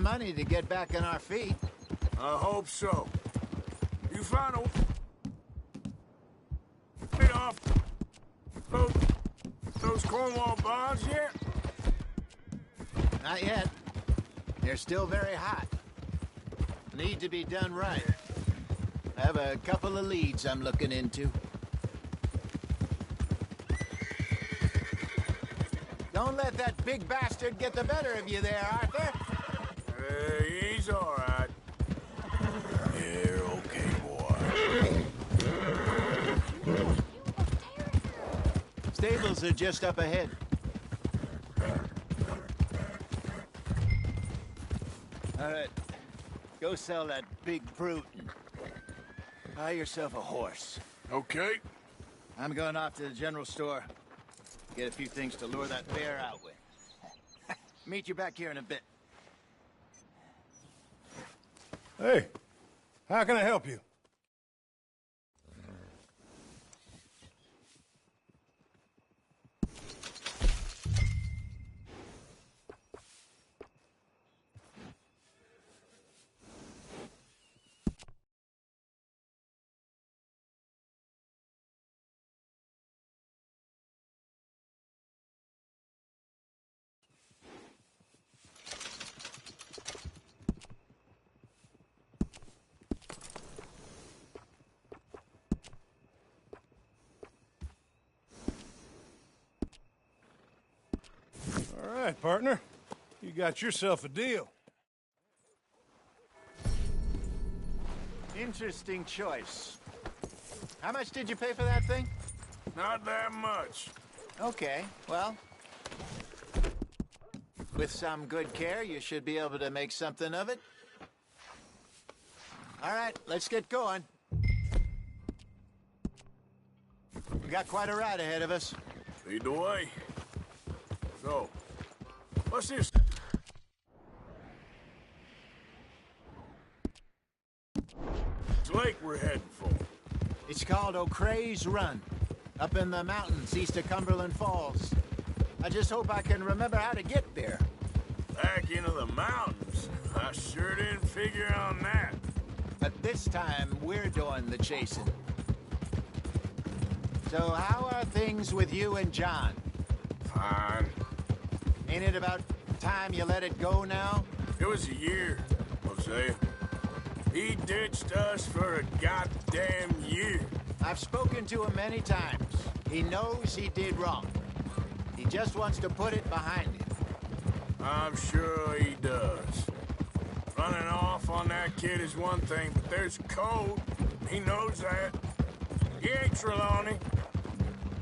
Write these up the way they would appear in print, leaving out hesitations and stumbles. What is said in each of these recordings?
some money to get back on our feet. I hope so. You found a way off those Cornwall bonds yet? Not yet. They're still very hot. Need to be done right. I have a couple of leads I'm looking into. Don't let that big bastard get the better of you there, Arthur. He's all right. You're okay, boy. Stables are just up ahead. All right. Go sell that big brute and buy yourself a horse. Okay. I'm going off to the general store. Get a few things to lure that bear out with. Meet you back here in a bit. Hey, how can I help you? All right, partner. You got yourself a deal. Interesting choice. How much did you pay for that thing? Not that much. Okay, well, with some good care, you should be able to make something of it. All right, let's get going. We got quite a ride ahead of us. Lead the way. So, what's this? This lake we're heading for. It's called O'Creagh's Run, up in the mountains east of Cumberland Falls. I just hope I can remember how to get there. Back into the mountains? I sure didn't figure on that. But this time, we're doing the chasing. So how are things with you and John? Fine. Ain't it about time you let it go now? It was a year, Hosea. He ditched us for a goddamn year. I've spoken to him many times. He knows he did wrong. He just wants to put it behind him. I'm sure he does. Running off on that kid is one thing, but there's code. He knows that. He ain't Trelawney.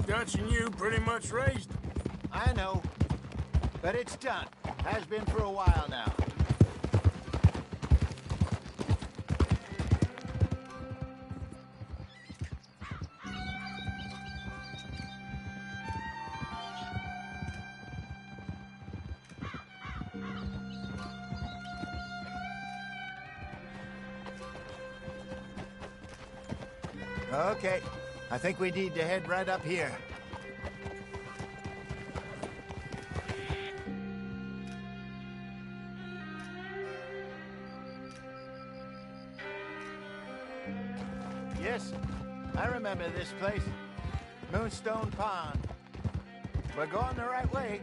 Dutch and you pretty much raised him. I know. But it's done. Has been for a while now. Okay. I think we need to head right up here. Yes, I remember this place. Moonstone Pond. We're going the right way.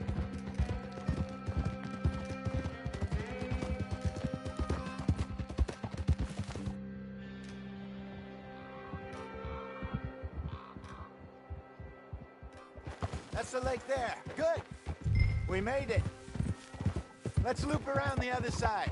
That's the lake there. Good. We made it. Let's loop around the other side.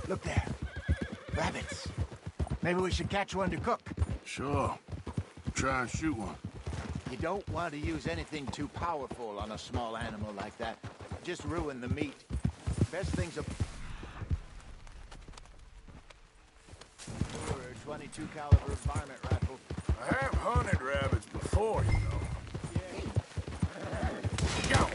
Look there. Rabbits. Maybe we should catch one to cook. Sure. Try and shoot one. You don't want to use anything too powerful on a small animal like that. Just ruin the meat. Best thing's a... 22 caliber varmint rifle. I have hunted rabbits before, you know. Go!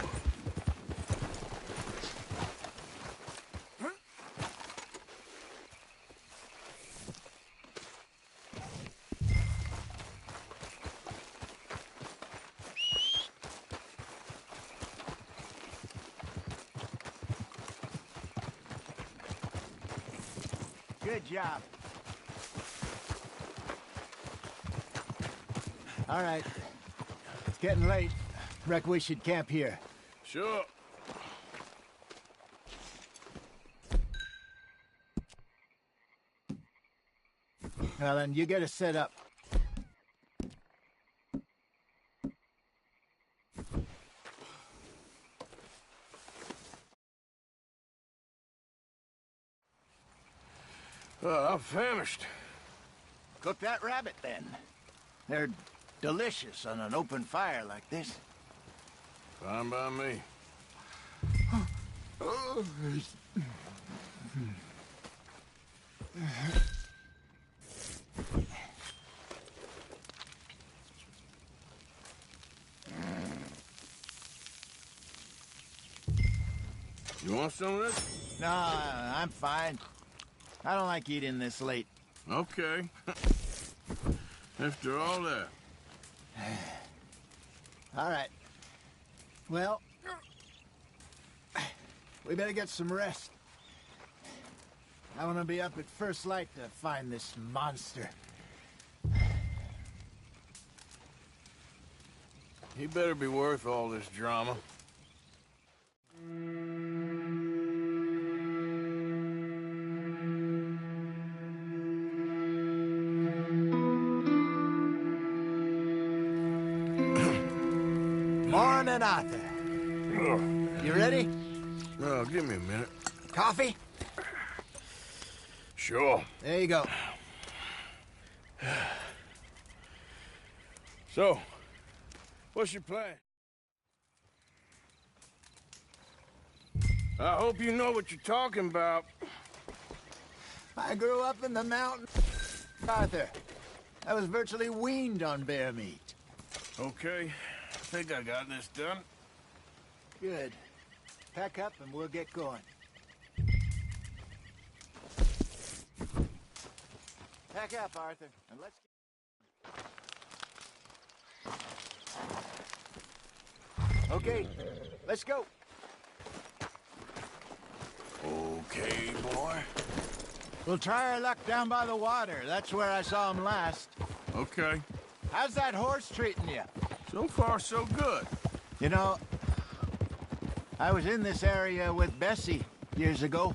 Good job. All right. It's getting late. Reckon we should camp here. Sure. Well, then you get us set up. I'm famished. Cook that rabbit, then. They're delicious on an open fire like this. Fine by me. You want some of this? No, I'm fine. I don't like eating this late. Okay. After all that. All right. Well, we better get some rest. I want to be up at first light to find this monster. He better be worth all this drama. Morning, Arthur. You ready? Oh, give me a minute. Coffee? Sure. There you go. So, what's your plan? I hope you know what you're talking about. I grew up in the mountains, Arthur. I was virtually weaned on bear meat. Okay, I think I got this done. Good. Pack up and we'll get going. Pack up, Arthur, and let's... Okay, let's go. Okay, boy. We'll try our luck down by the water. That's where I saw him last. Okay. How's that horse treating you? So far, so good. You know, I was in this area with Bessie years ago.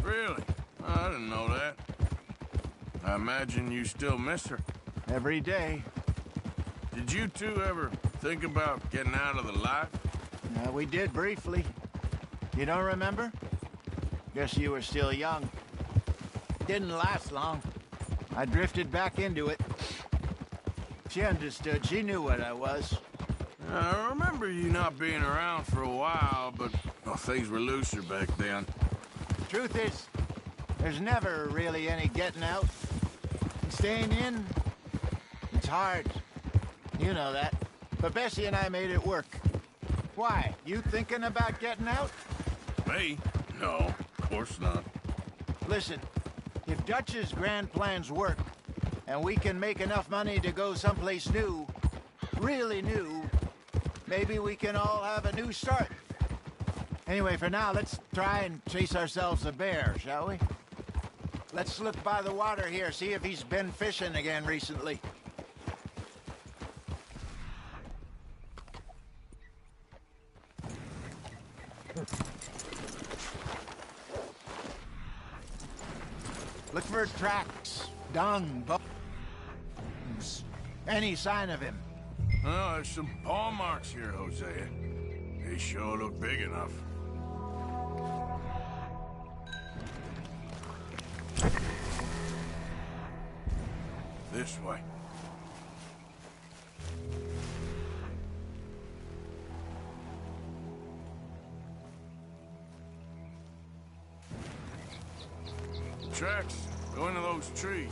Really? I didn't know that. I imagine you still miss her. Every day. Did you two ever think about getting out of the life? We did briefly. You don't remember? Guess you were still young. Didn't last long. I drifted back into it. She understood. She knew what I was. I remember you not being around for a while, but well, things were looser back then. Truth is, there's never really any getting out. And staying in, it's hard. You know that. But Bessie and I made it work. Why? You thinking about getting out? Me? No, of course not. Listen, if Dutch's grand plans work, and we can make enough money to go someplace new, really new, maybe we can all have a new start. Anyway, for now, let's try and chase ourselves a bear, shall we? Let's look by the water here, see if he's been fishing again recently. Look for tracks, dung, bones, any sign of him. Oh, there's some paw marks here, Hosea. They sure look big enough. This way. tracks go into those trees.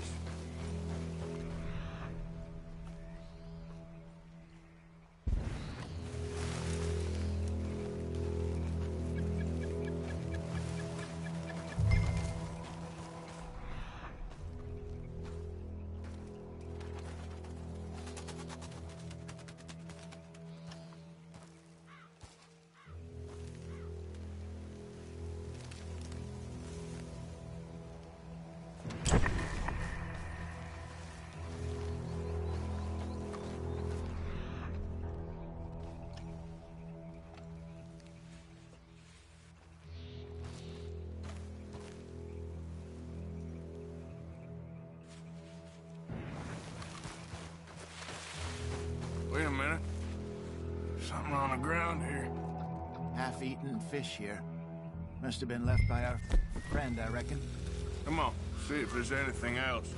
Wait a minute. Something on the ground here. Half-eaten fish here. Must have been left by our friend, I reckon. Come on, see if there's anything else.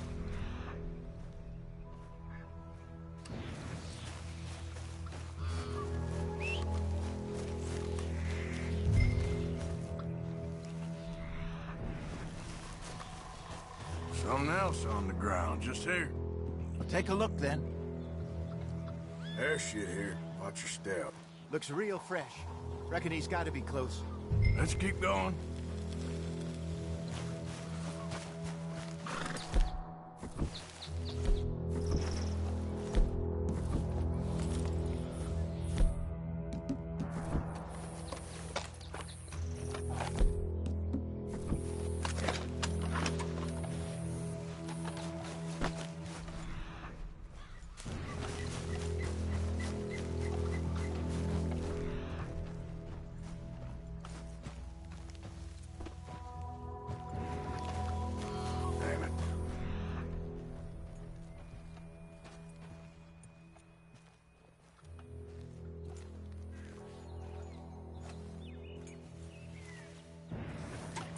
Something else on the ground, just here. Well, take a look then. There's shit here. Watch your step. Looks real fresh. Reckon he's got to be close. Let's keep going.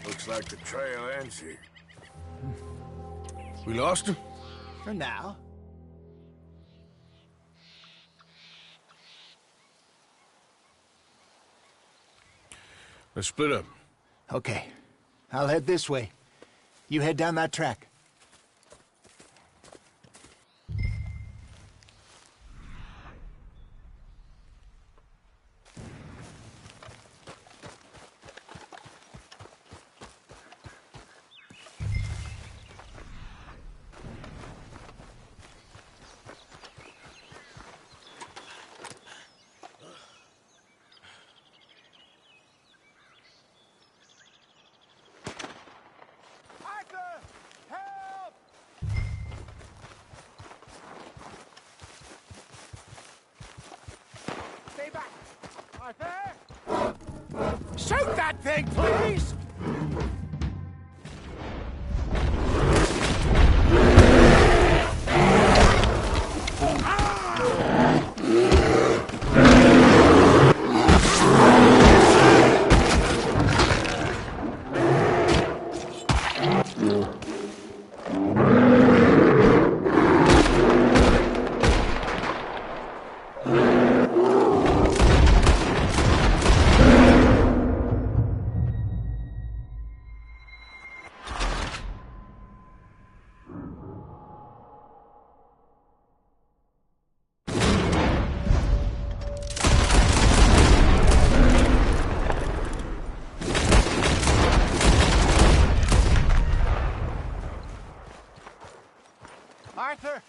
Looks like the trail ends here. We lost him? For now. Let's split up. Okay. I'll head this way. You head down that track. Shoot that thing, please! Arthur!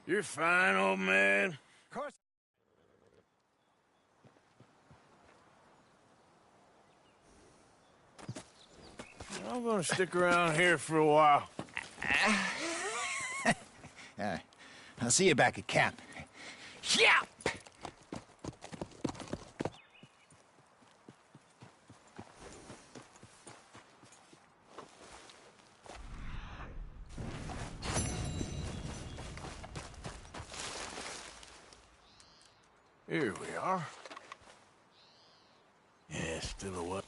You're fine, old man. Of course. I'm gonna stick around here for a while. I'll see you back at camp. Yeah! Here we are. Yeah, still a what?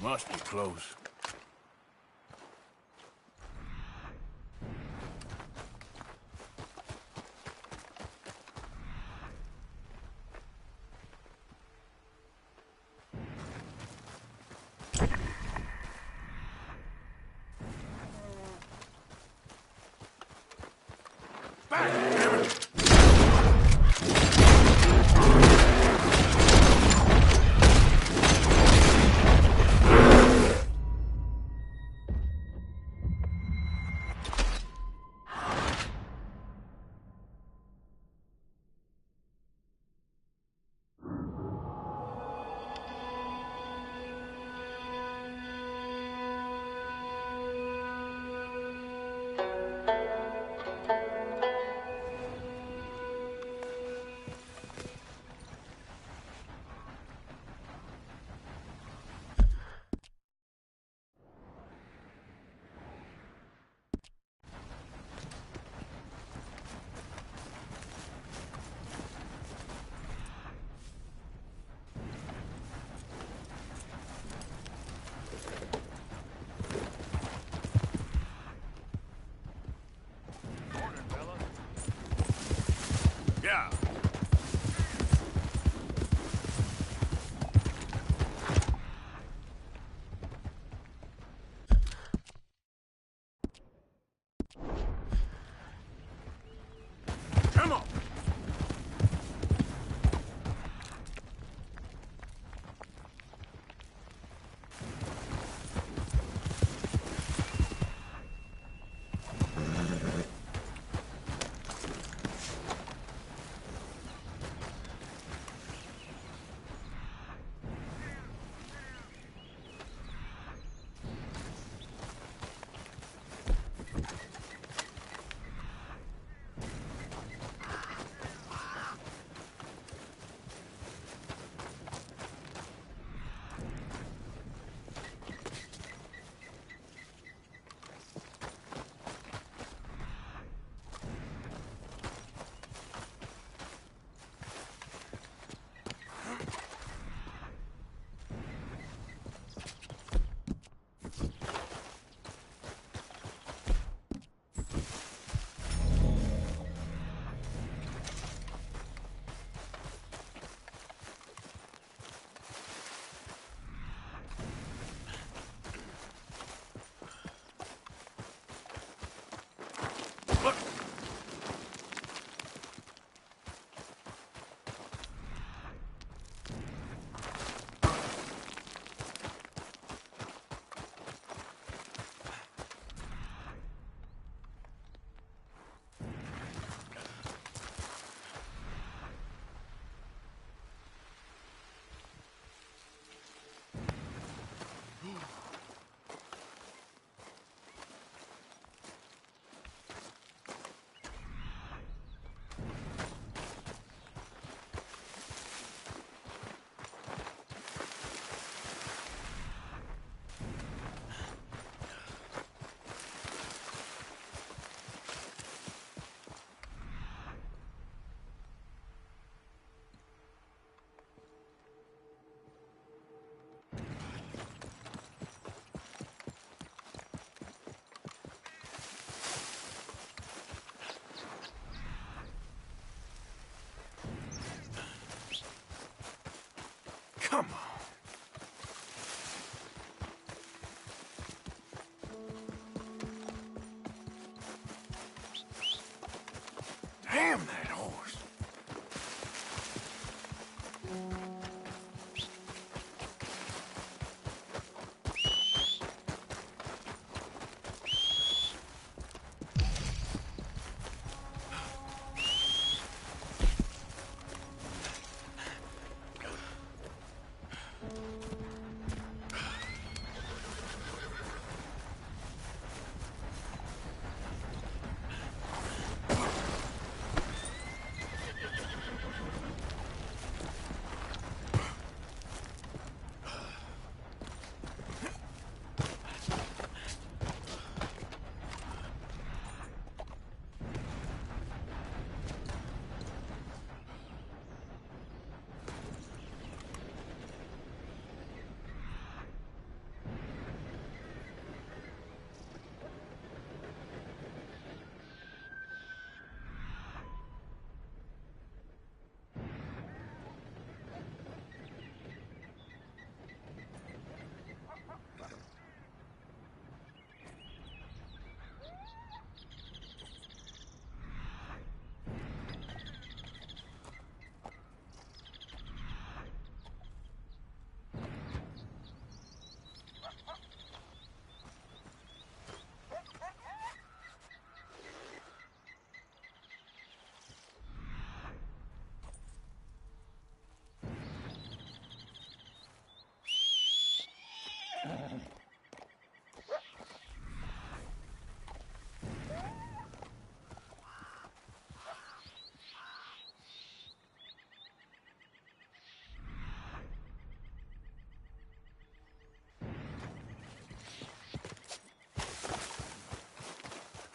Must be close.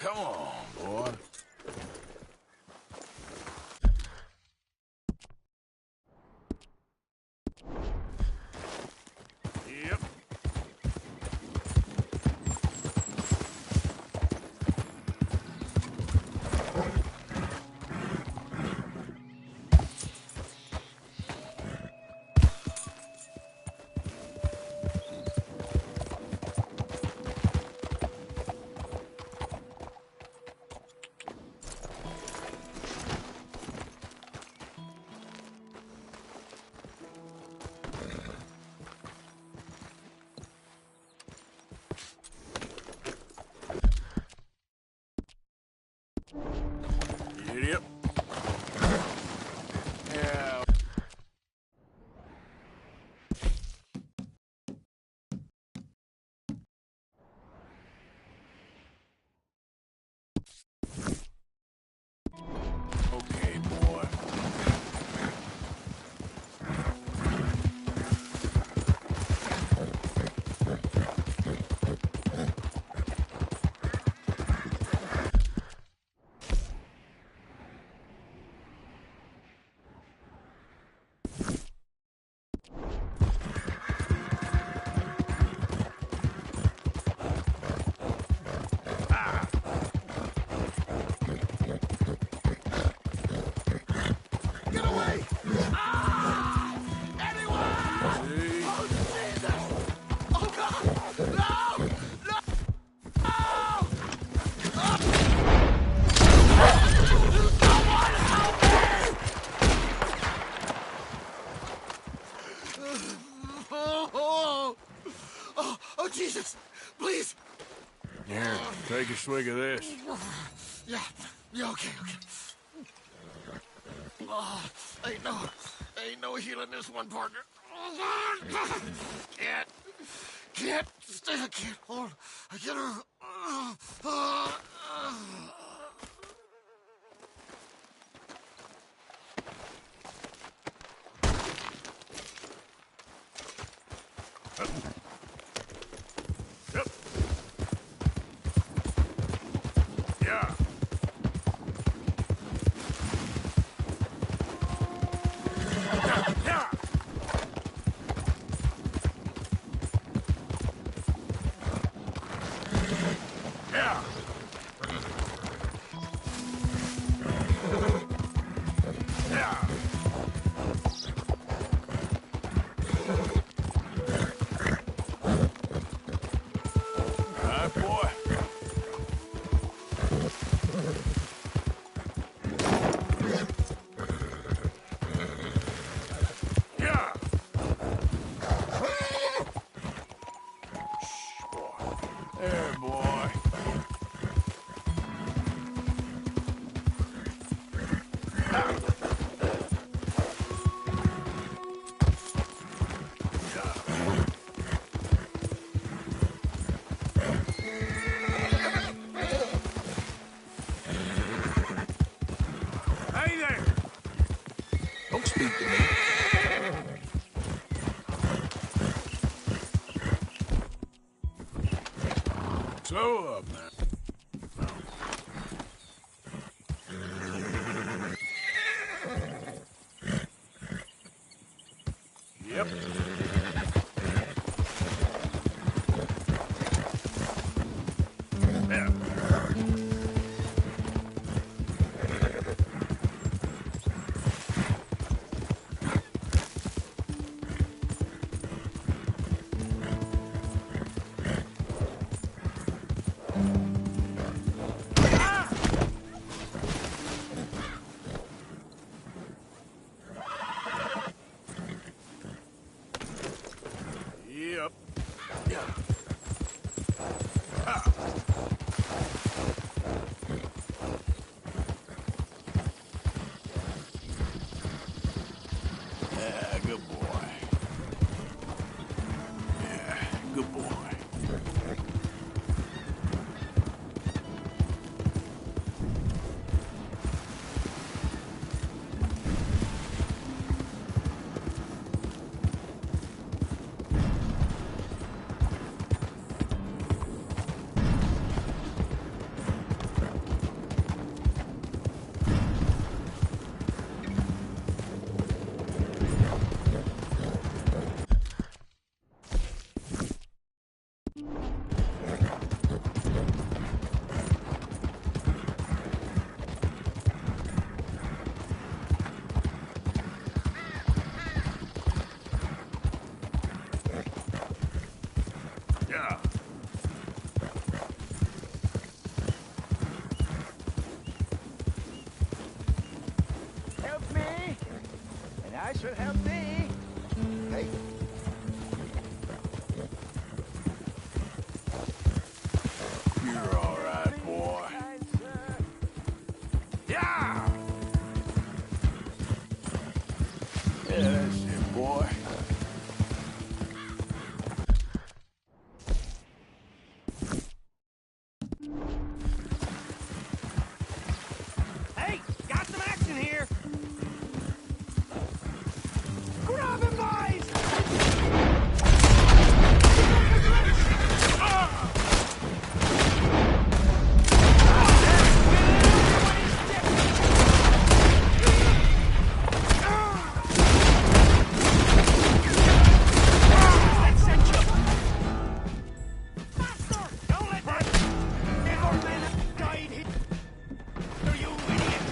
Come on, boy. Yep. Yep. Yeah. Okay, boy. Get away! Ah! Anyone! See? Oh, Jesus! Oh, God! No! No! Someone help me! Oh, Jesus! Please! Here, take a swig of this. Yeah, okay. Oh, ain't no healing this one, partner. Can't hold. I can't. Yep. Yeah. Yeah. Yeah. Yeah. All right, boy. Yeah. Shh, boy. There, boy. Hey there! Don't speak to me. So up, man. Yep. Yeah. That should help me. Hey. You're all right, boy. Yeah! Yeah, that's it, boy. Hey, got some action here. Grab him, boys! Don't let that old man have died here, you idiot!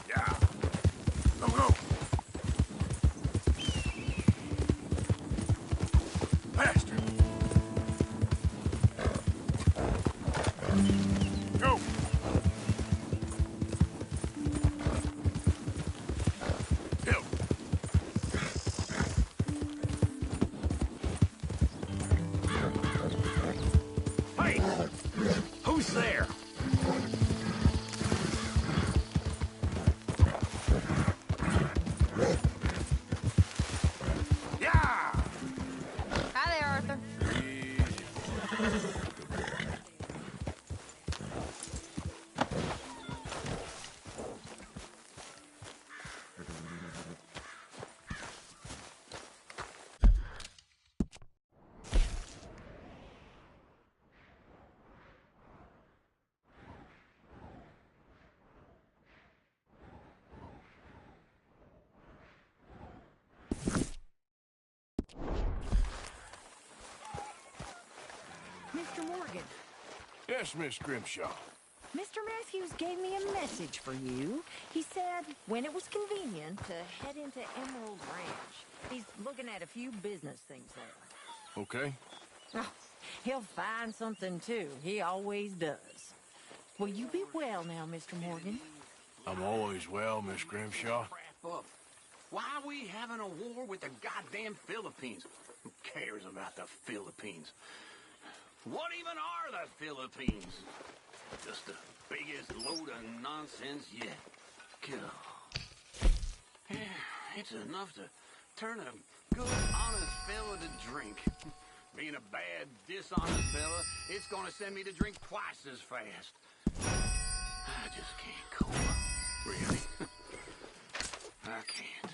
Yeah. Go, go. Faster. Go. Hill. Hey! Who's there? Yeah! Hi there, Arthur. Mr. Morgan, Yes, Miss Grimshaw. Mr. Matthews gave me a message for you. He said when it was convenient to head into Emerald Ranch. He's looking at a few business things there. Okay. Oh, he'll find something, too. He always does. Will you be well now, Mr. Morgan? I'm always well, Miss Grimshaw. Crap up. Why are we having a war with the goddamn Philippines? Who cares about the Philippines? What even are the Philippines? Just the biggest load of nonsense yet. God. Yeah, it's enough to turn a good, honest fella to drink. Being a bad, dishonest fella, it's gonna send me to drink twice as fast. I just can't cope. Really. I can't.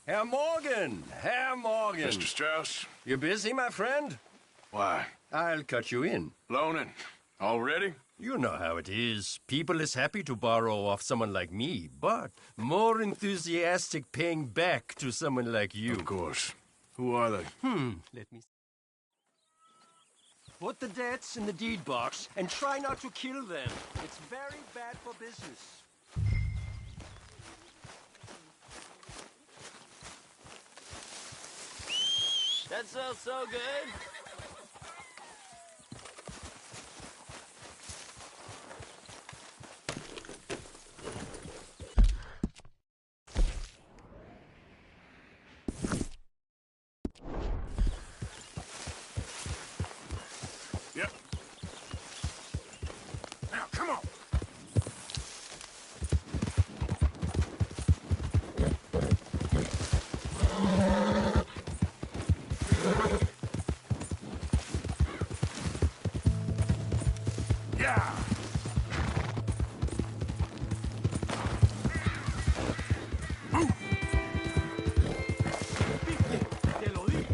Herr Morgan! Herr Morgan! Mr. Strauss? You busy, my friend? Why? I'll cut you in. Loaning? Already? You know how it is. People is happy to borrow off someone like me, but more enthusiastic paying back to someone like you. Of course. Who are they? Let me... Put the debts in the deed box and try not to kill them. It's very bad for business. That smells so good. Yep. Now, come on. Yeah. Te lo dije.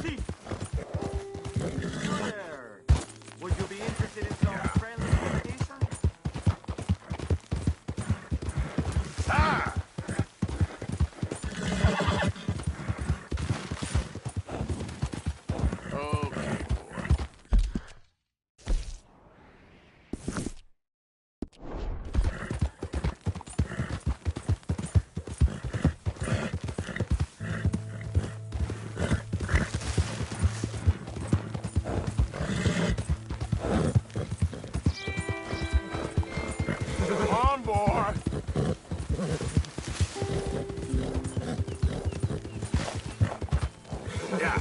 Sí. There. Would you be interested in some friendly competition? Ah! Okay, boy. Come on, boy. Yeah.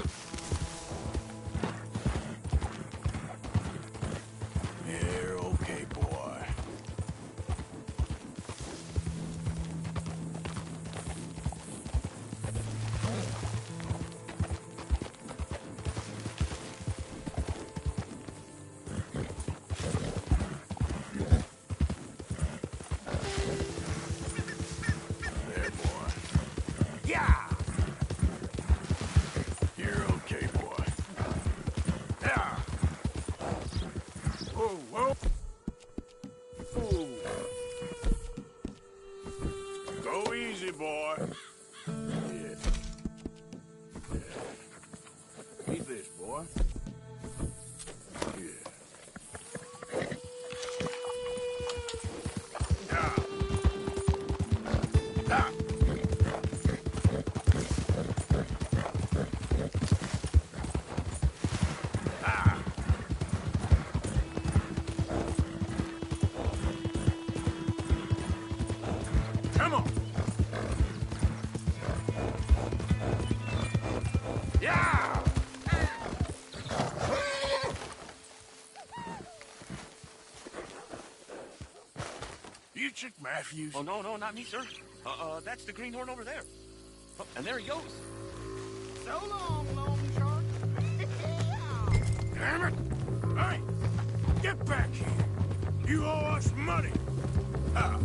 You're okay, boy. There, boy. Yeah! You're okay, boy. Yeah! Whoa, whoa! Ooh. Go easy, boy. Yeah. Yeah. Eat this, boy. Yeah. Yeah. Ah. Ah. Come on. Yeah. You Chick Matthews? Oh, no, not me, sir. That's the greenhorn over there. Oh, and there he goes. So long, Long Shark. Damn it! Hey, get back here! You owe us money! Ah.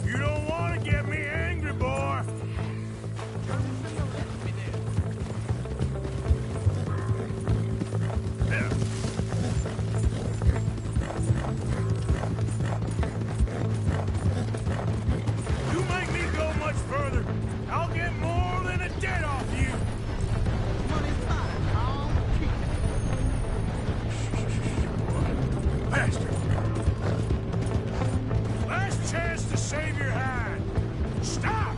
You don't want to get me angry, boy! Yeah. You make me go much further, I'll get more than a debt off you! Money's mine. I'll keep it. Bastard! Last chance to save your hide! Stop!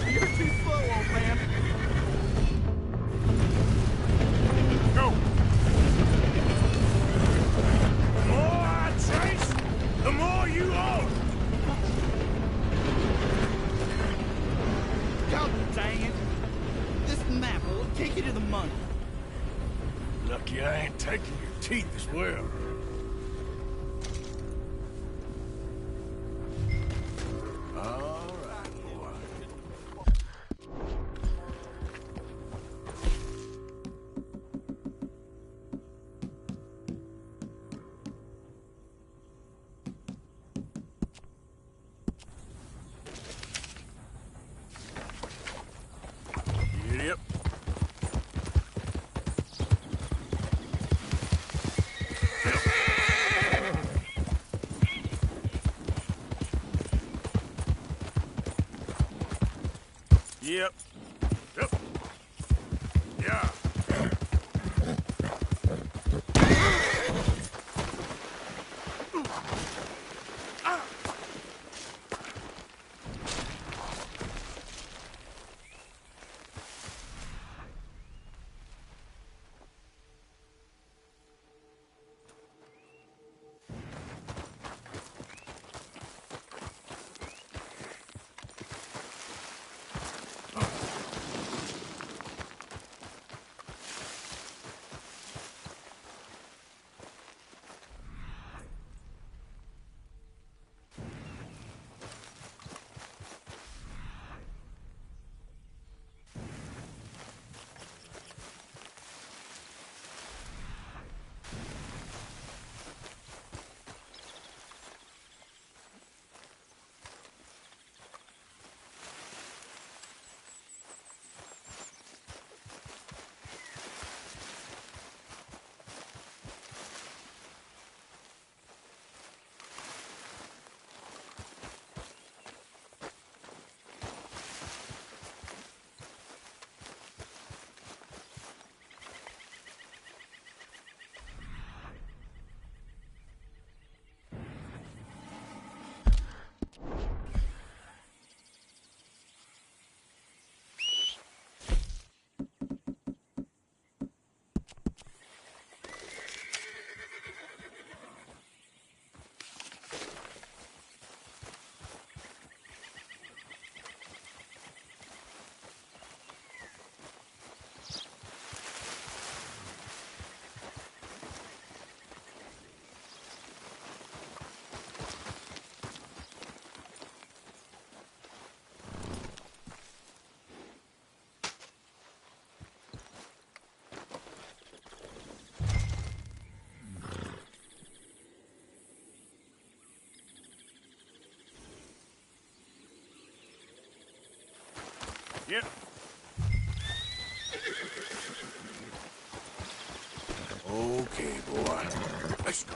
You're too slow, old man. Go! The more I trace, the more you owe! God dang it. This map will take you to the money. Lucky I ain't taking your teeth as well. All right, boy. Yep. Yep. Yep. Yeah. Yep. Okay, boy. Let's go.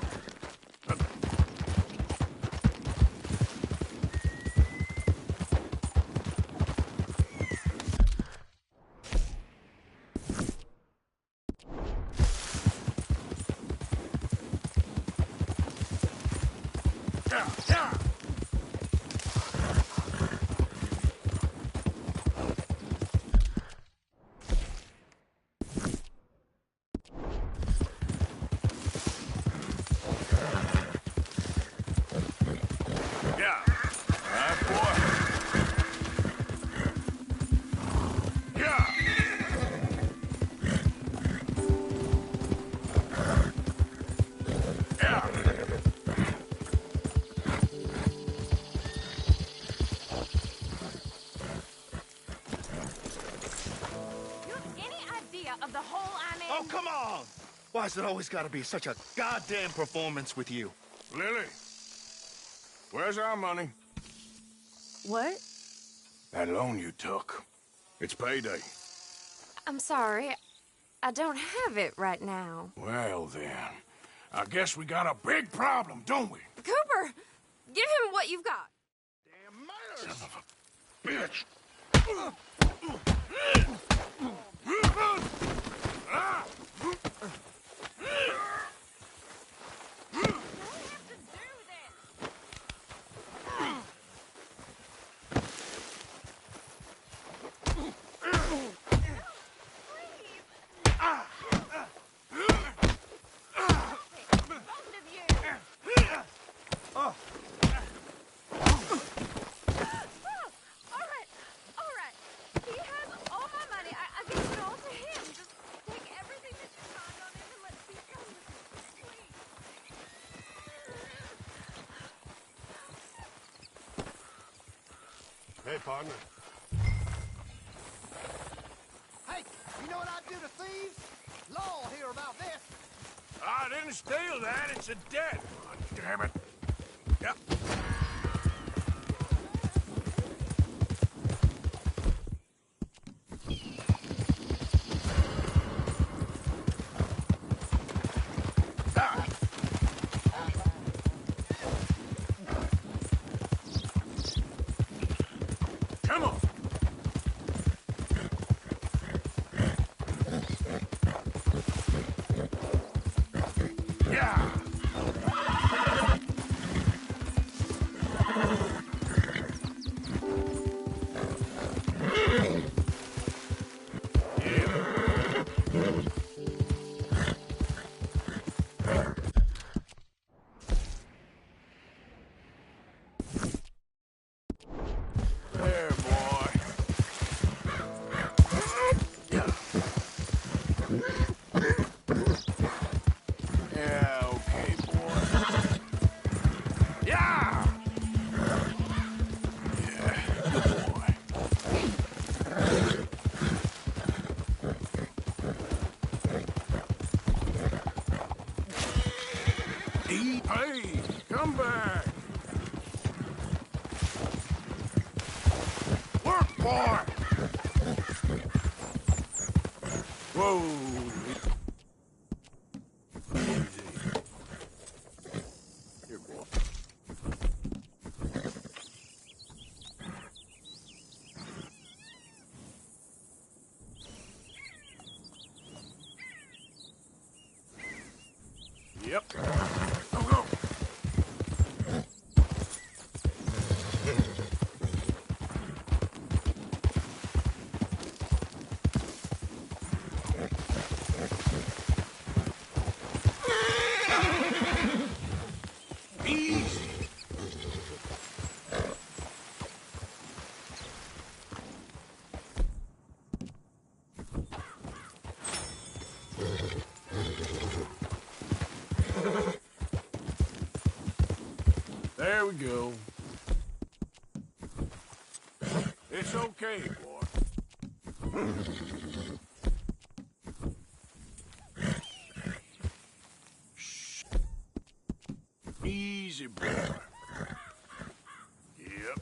Of the hole I'm in? Oh, come on! Why's it always gotta be such a goddamn performance with you? Lily, where's our money? What? That loan you took. It's payday. I'm sorry. I don't have it right now. Well, then. I guess we got a big problem, don't we? Cooper! Give him what you've got. Damn manners! Son of a bitch! Hey, partner. Hey, you know what I'd do to thieves? Law will hear about this. I didn't steal that. It's a debt. Oh, damn it. Yep. Come on. Yeah. There, boy. Yeah, okay, boy. Yeah! Yeah, good boy. Hey, come back. Work, boy! Whoa. Easy. Here, boy. Yep. Go, go. Easy. There we go. It's okay, boy. Shh. Easy, boy. Yep.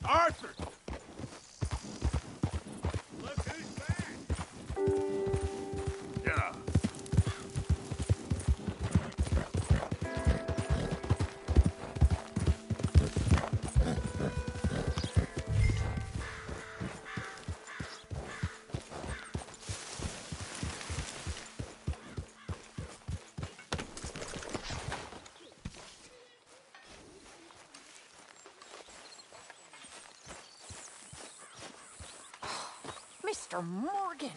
Arthur! Look who's back! Yeah. Mr. Morgan,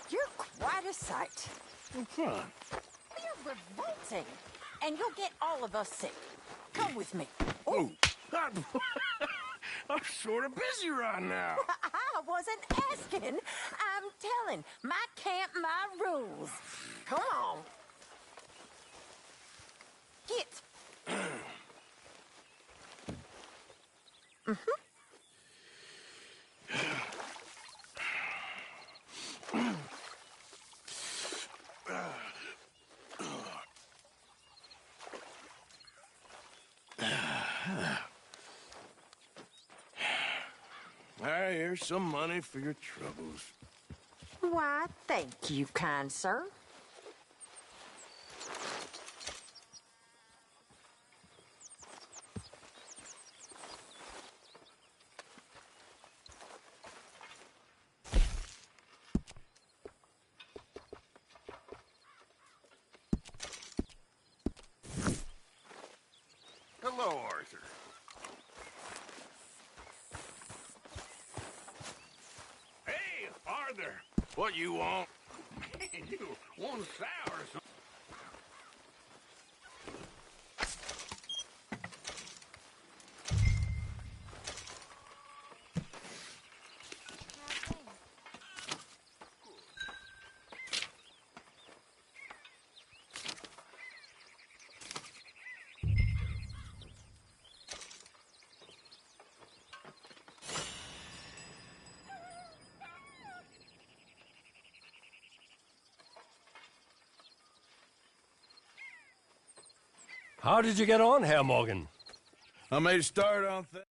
you're quite a sight. What's wrong? You're revolting, and you'll get all of us sick. Come with me. Oh, I'm sort of busy right now. I wasn't asking. I'm telling. My camp, my rules. Come on. Get. Here's some money for your troubles. Why, thank you, kind sir. Hello, Arthur. Hey, Arthur. What you want? Man, you one sour or something. How did you get on, Herr Morgan? I made a start on things.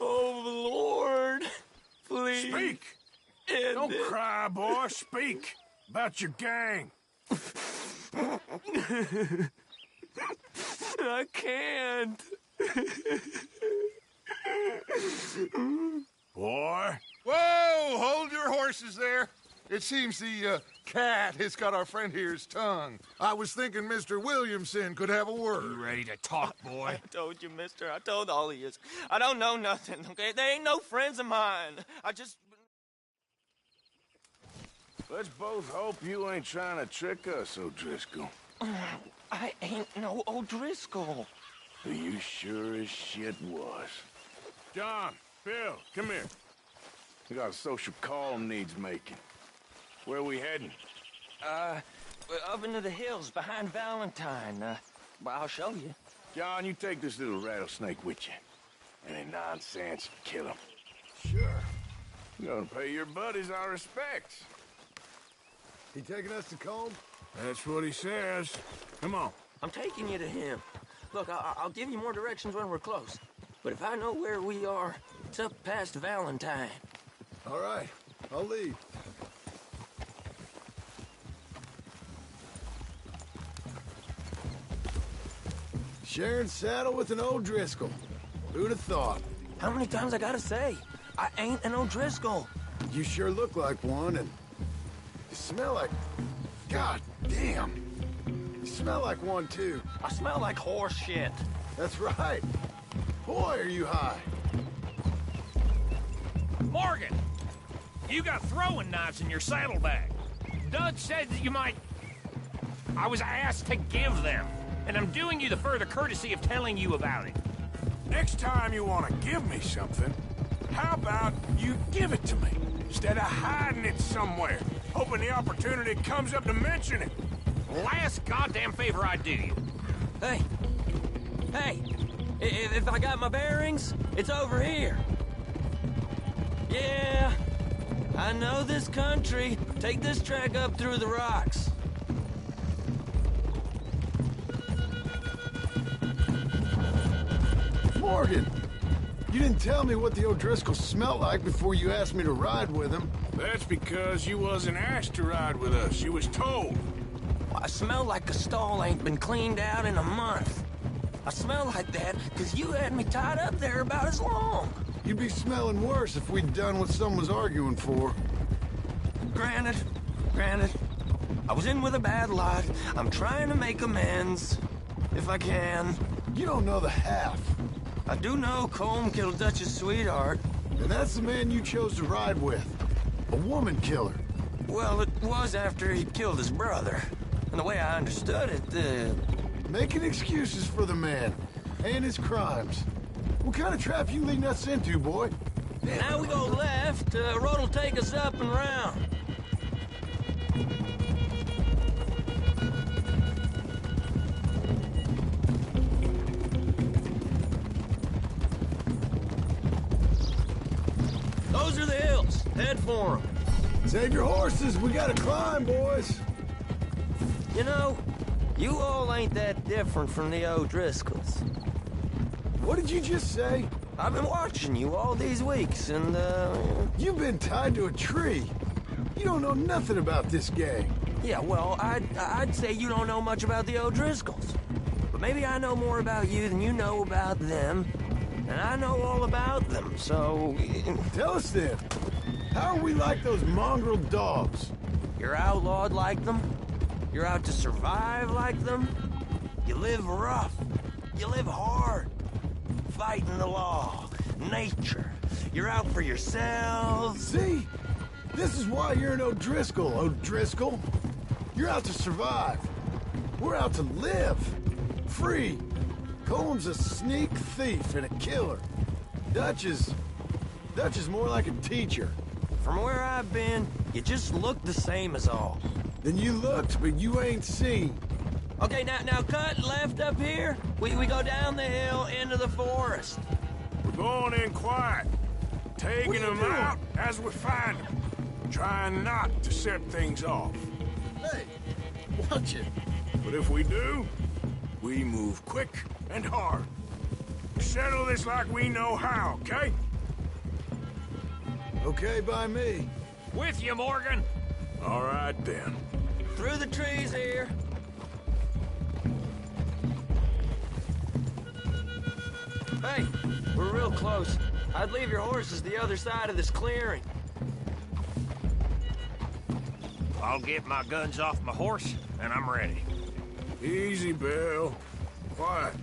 Oh, Lord. Please. Speak! Don't cry, boy. Speak about your gang. I can't. Boy. Whoa! Hold your horses there. It seems the cat has got our friend here's tongue. I was thinking Mr. Williamson could have a word. Ready to talk, boy? I told you, mister. I told all of you. I don't know nothing, okay? They ain't no friends of mine. I just... Let's both hope you ain't trying to trick us, O'Driscoll. I ain't no O'Driscoll. You sure as shit was. John, Bill, come here. We got a social call needs making. Where we heading? Up into the hills behind Valentine. But I'll show you. John, you take this little rattlesnake with you. Any nonsense, kill him. Sure. You're gonna pay your buddies our respects. He taking us to Combe? That's what he says. Come on. I'm taking you to him. Look, I'll give you more directions when we're close. But if I know where we are, it's up past Valentine. All right, I'll leave. Sharing saddle with an O'Driscoll. Who'd have thought? How many times I gotta say? I ain't an O'Driscoll. You sure look like one, and you smell like... God damn. You smell like one, too. I smell like horse shit. That's right. Boy, are you high. Morgan! You got throwing knives in your saddlebag. Dud said that you might... I was asked to give them, and I'm doing you the further courtesy of telling you about it. Next time you want to give me something, how about you give it to me, instead of hiding it somewhere, hoping the opportunity comes up to mention it? Last goddamn favor I do you. Hey! Hey! If I got my bearings, it's over here. Yeah, I know this country. Take this track up through the rocks. Morgan, you didn't tell me what the O'Driscoll smelled like before you asked me to ride with him. That's because you wasn't asked to ride with us. You was told. I smell like a stall ain't been cleaned out in a month. I smell like that because you had me tied up there about as long. You'd be smelling worse if we'd done what someone was arguing for. Granted. I was in with a bad lot. I'm trying to make amends, if I can. You don't know the half. I do know Colm killed Dutch's sweetheart. And that's the man you chose to ride with. A woman killer. Well, it was after he'd killed his brother. And the way I understood it, Making excuses for the man. And his crimes. What kind of trap you leading us into, boy? Now we go left. Road'll take us up and round. Those are the hills. Head for them. Save your horses. We gotta climb, boys. You know, you all ain't that different from the O'Driscolls. What did you just say? I've been watching you all these weeks, and, You've been tied to a tree. You don't know nothing about this gang. Yeah, well, I'd say you don't know much about the O'Driscolls. But maybe I know more about you than you know about them. And I know all about them, so... Tell us then. How are we like those mongrel dogs? You're outlawed like them. You're out to survive like them. You live rough. You live hard. Fighting the law. Nature. You're out for yourselves. See? This is why you're an O'Driscoll, O'Driscoll. You're out to survive. We're out to live. Free. Colm's a sneak thief and a killer. Dutch is more like a teacher. From where I've been, you just look the same as all. Then you looked, but you ain't seen. Okay, now cut left up here. We go down the hill into the forest. We're going in quiet, taking them doing? out as we find them, trying not to set things off. Hey, watch it. But if we do, we move quick and hard. Settle this like we know how, okay? Okay by me. With you, Morgan. All right, then. Through the trees here. Hey, we're real close. I'd leave your horses the other side of this clearing. I'll get my guns off my horse, and I'm ready. Easy, Bill. Quiet.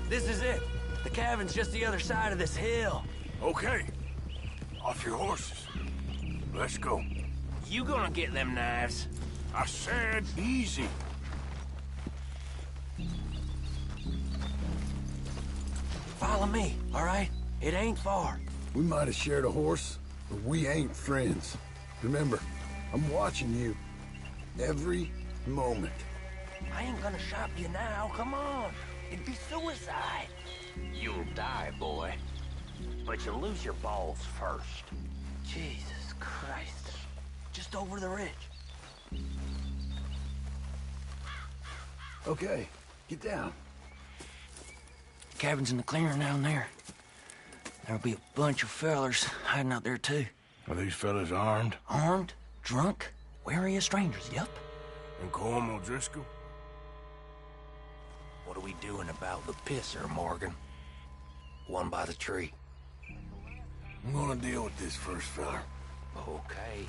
This is it. The cabin's just the other side of this hill. Okay. Off your horses. Let's go. You gonna get them knives? I said easy. Follow me, all right? It ain't far. We might have shared a horse, but we ain't friends. Remember, I'm watching you. Every moment. I ain't gonna shop you now, come on. It'd be suicide. You'll die, boy. But you'll lose your balls first. Jesus Christ. Just over the ridge. Okay, get down. Cabin's in the clearing down there. There'll be a bunch of fellers hiding out there, too. Are these fellas armed? Armed, drunk, wary of strangers, yup. And Colm O'Driscoll? What are we doing about the pisser, Morgan? One by the tree. I'm gonna deal with this first, fella. Okay.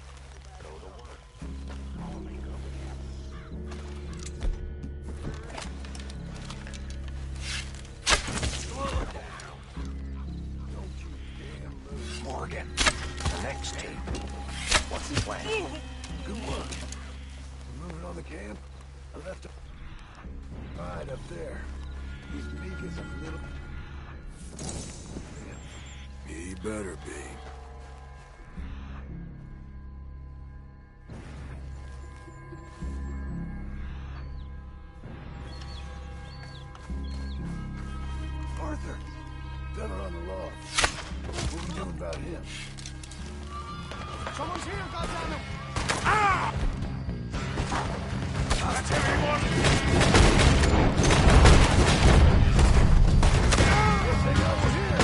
Go to work. Slow down. Don't you damn move. Morgan, the next team. What's the plan? Good one. We're moving on the camp. I left a... Right up there. He's meek as a little... He better be. Arthur! Fella on the log. What are we doing about him? Someone's here, goddammit! Ah! That's everyone! Yes, they know we're here!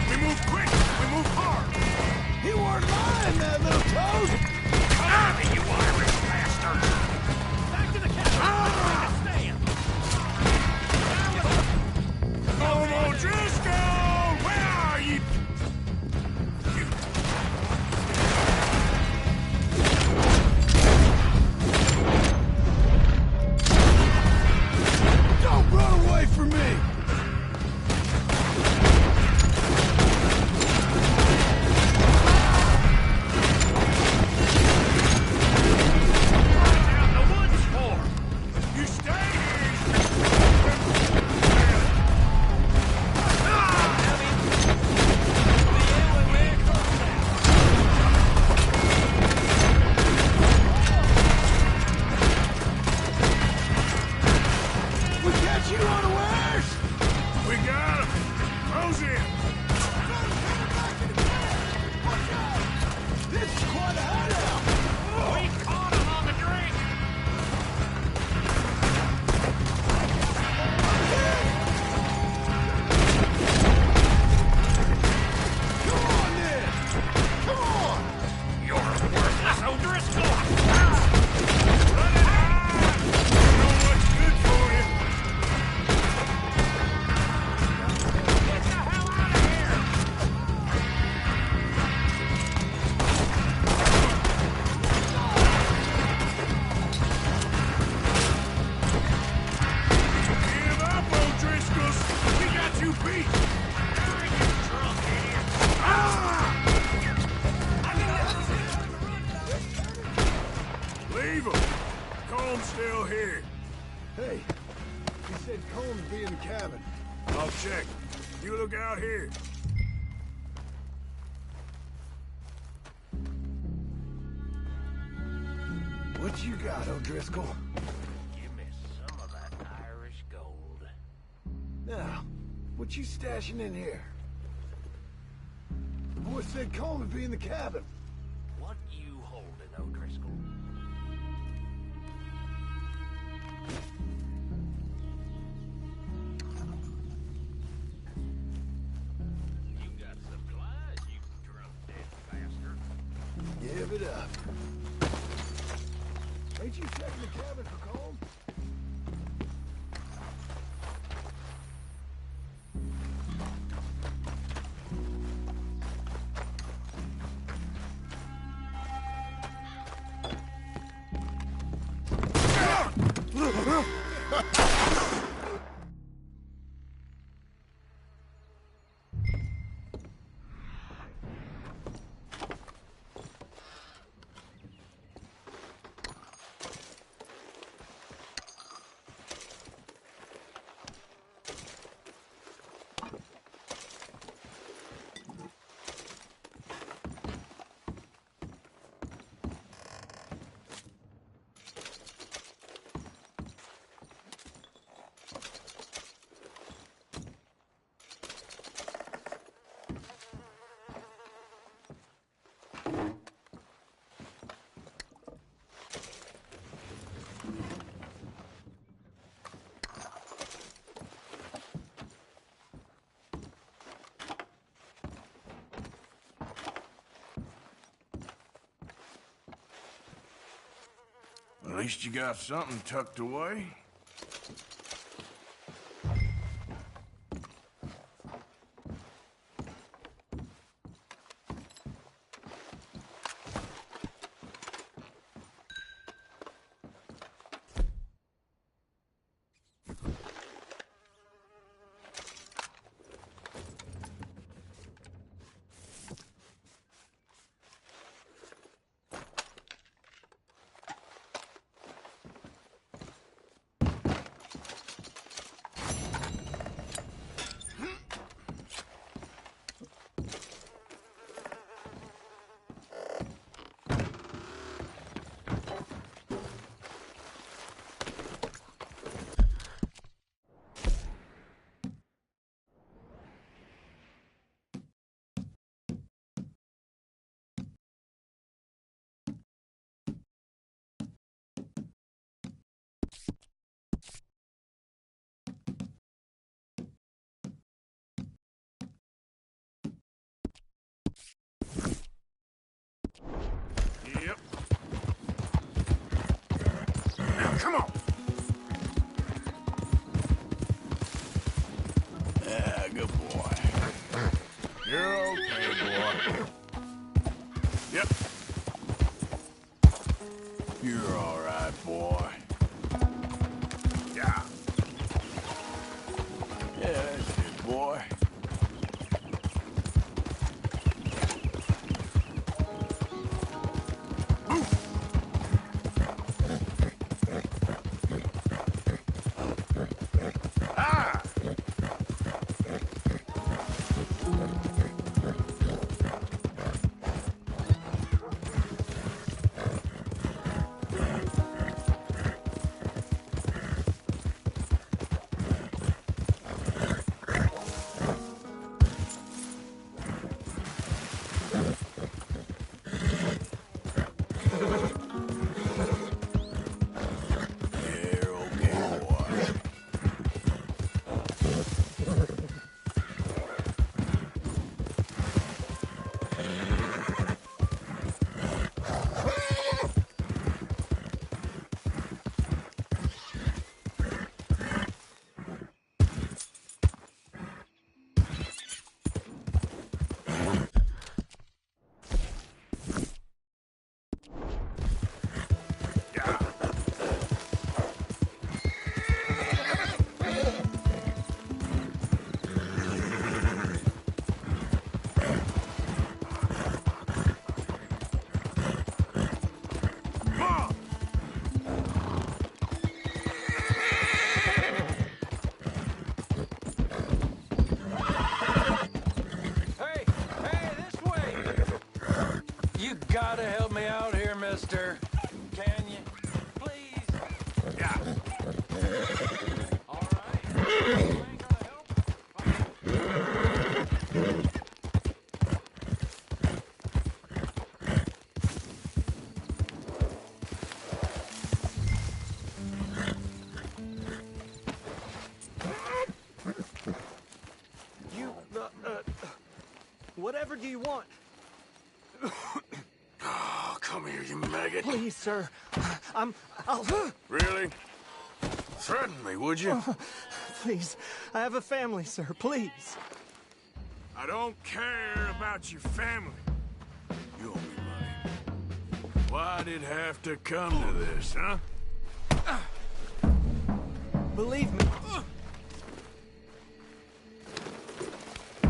We move quick! We move hard! You weren't lying, that little toad! Come on, you Irish bastard! Back to the cabin! Stand! Colm O'Driscoll! Where are you? Don't run away from me! Out in the woods for? You stay here! We catch you unawares! We got him! Close in! This is quite a hideout! We caught him on the drink! Come on, then! Come on! You're worthless, O'Driscoll! Run it hard! You know what's good for you. Get the hell out of here! Give up, O'Driscolls! We got you beat! You drunk idiot! Leave him! Colm's still here. Hey, he said Combs be in the cabin. I'll check. You look out here. What you got, O'Driscoll? Give me some of that Irish gold. Now, what you stashing in here? The boy said Combs be in the cabin. What you holding, O'Driscoll? You got supplies, you drunk dead bastard. Give it up. Ain't you checking the cabin for Combs? least you got something tucked away. Yep. Now, come on. Yeah, good boy. You're okay, boy. Yep. You're all right, boy. Yeah. Yeah, that's it, boy. Gotta help me out here, mister. Can you? Please? Yeah. All right. You ain't gonna help? You, whatever do you want? Oh, come here, you maggot. Please, sir. I'll... Really? Threaten me, would you? Please. I have a family, sir. Please. I don't care about your family. You owe me money. Why'd it have to come to this, huh? Believe me.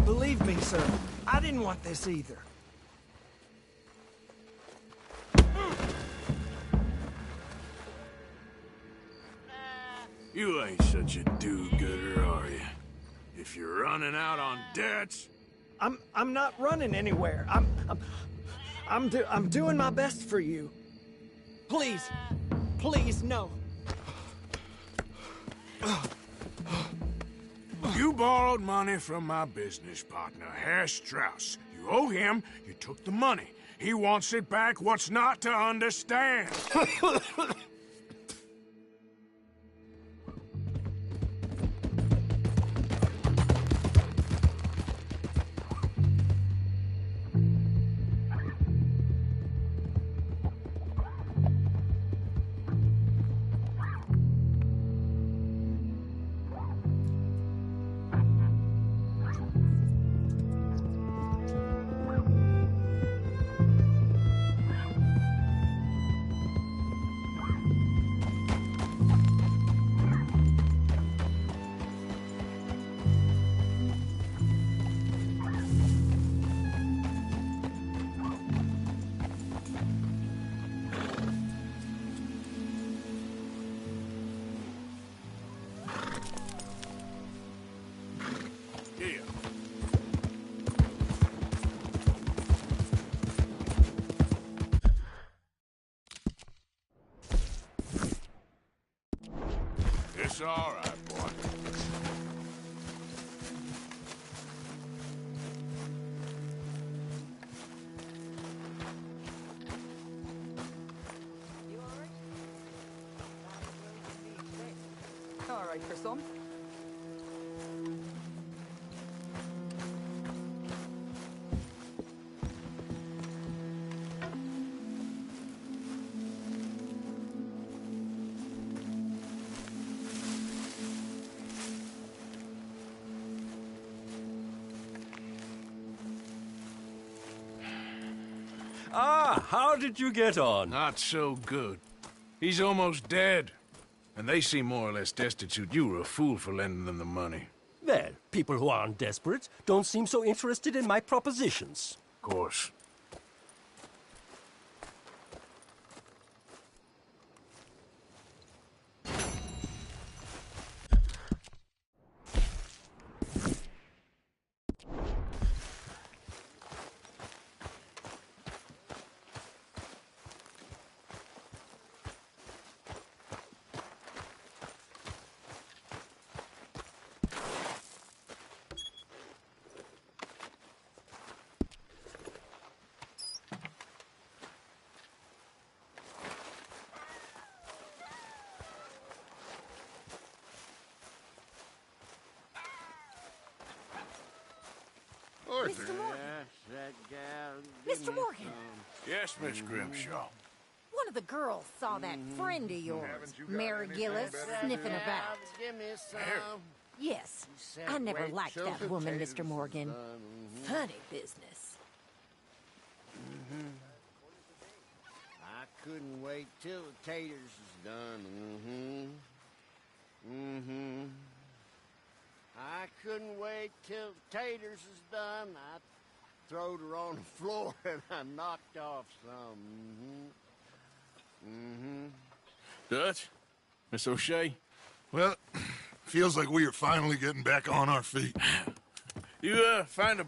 Believe me, sir. I didn't want this either. You ain't such a do-gooder, are you? If you're running out on debts... I'm not running anywhere. I'm doing my best for you. Please. Please, no. You borrowed money from my business partner, Herr Strauss. You owe him, you took the money. He wants it back. What's not to understand? It's all right, boy. All right for some. Ah, how did you get on? Not so good. He's almost dead. And they seem more or less destitute. You were a fool for lending them the money. Well, people who aren't desperate don't seem so interested in my propositions. Of course. Mr. Morgan. Mr. Morgan. Yes, Miss Grimshaw. One of the girls saw that friend of yours, Mary Gillis, sniffing about. Give me some. Yes, I never liked that woman, Mr. Morgan. Funny business. I couldn't wait till the taters is done. I couldn't wait till the taters is done. I throwed her on the floor and I knocked off some. Dutch? Miss O'Shea? Well, feels like we are finally getting back on our feet. You, find a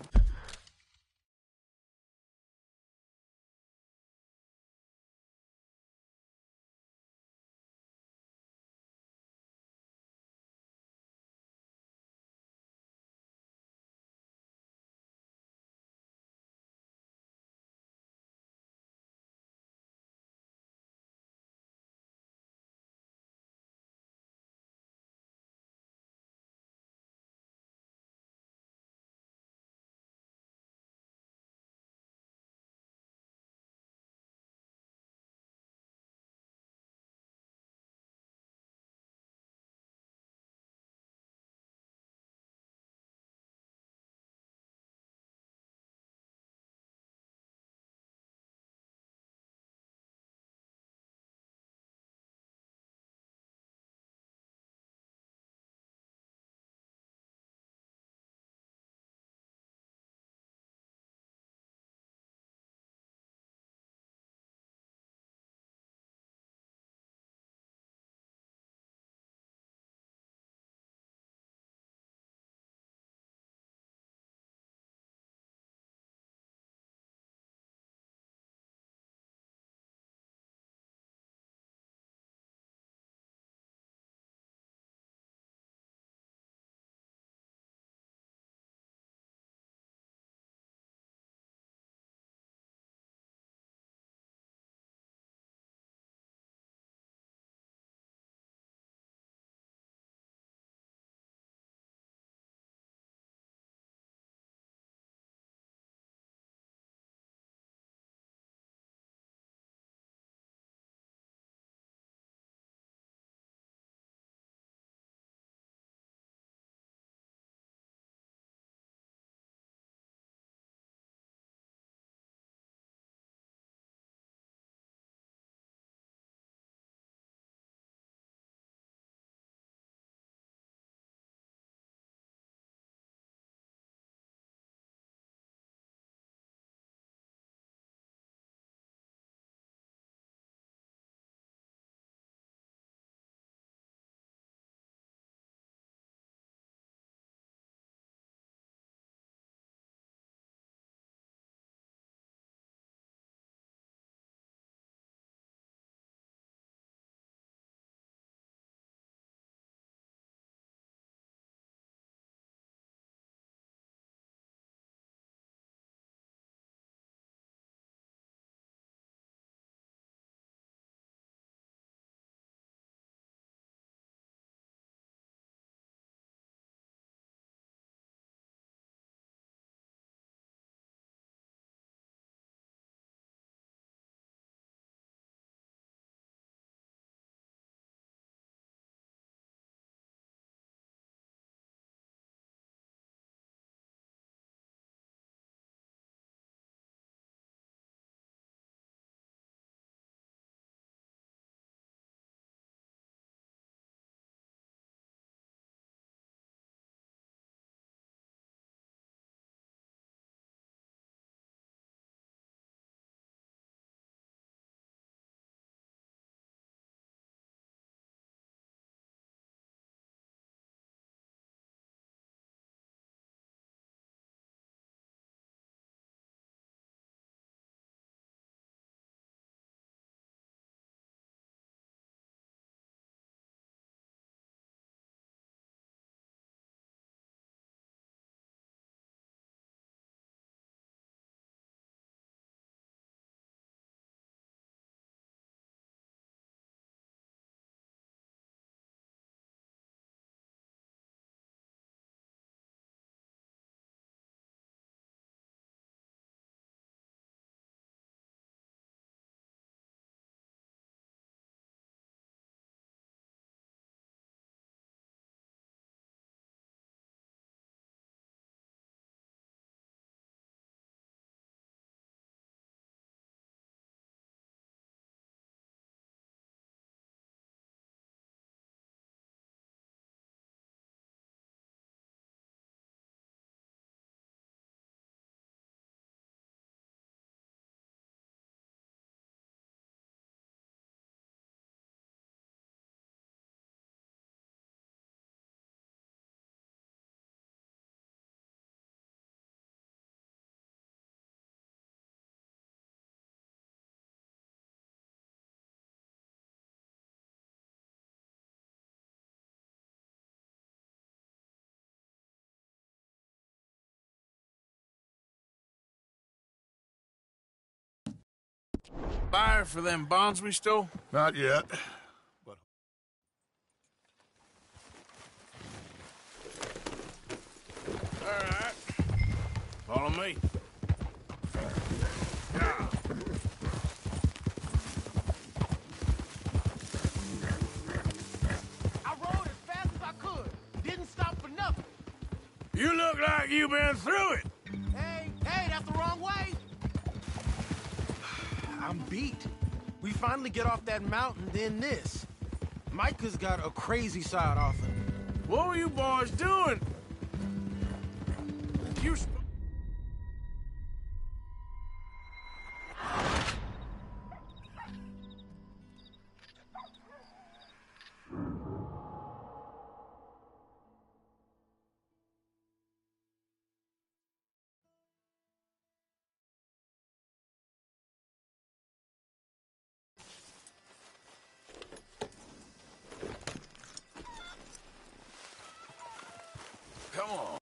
Buyer for them bonds we stole? Not yet. But All right. Follow me. I rode as fast as I could. Didn't stop for nothing. You look like you've been through it. Hey, that's the wrong way. I'm beat. We finally get off that mountain, then this. Micah's got a crazy side off him. What were you boys doing? You... Come on.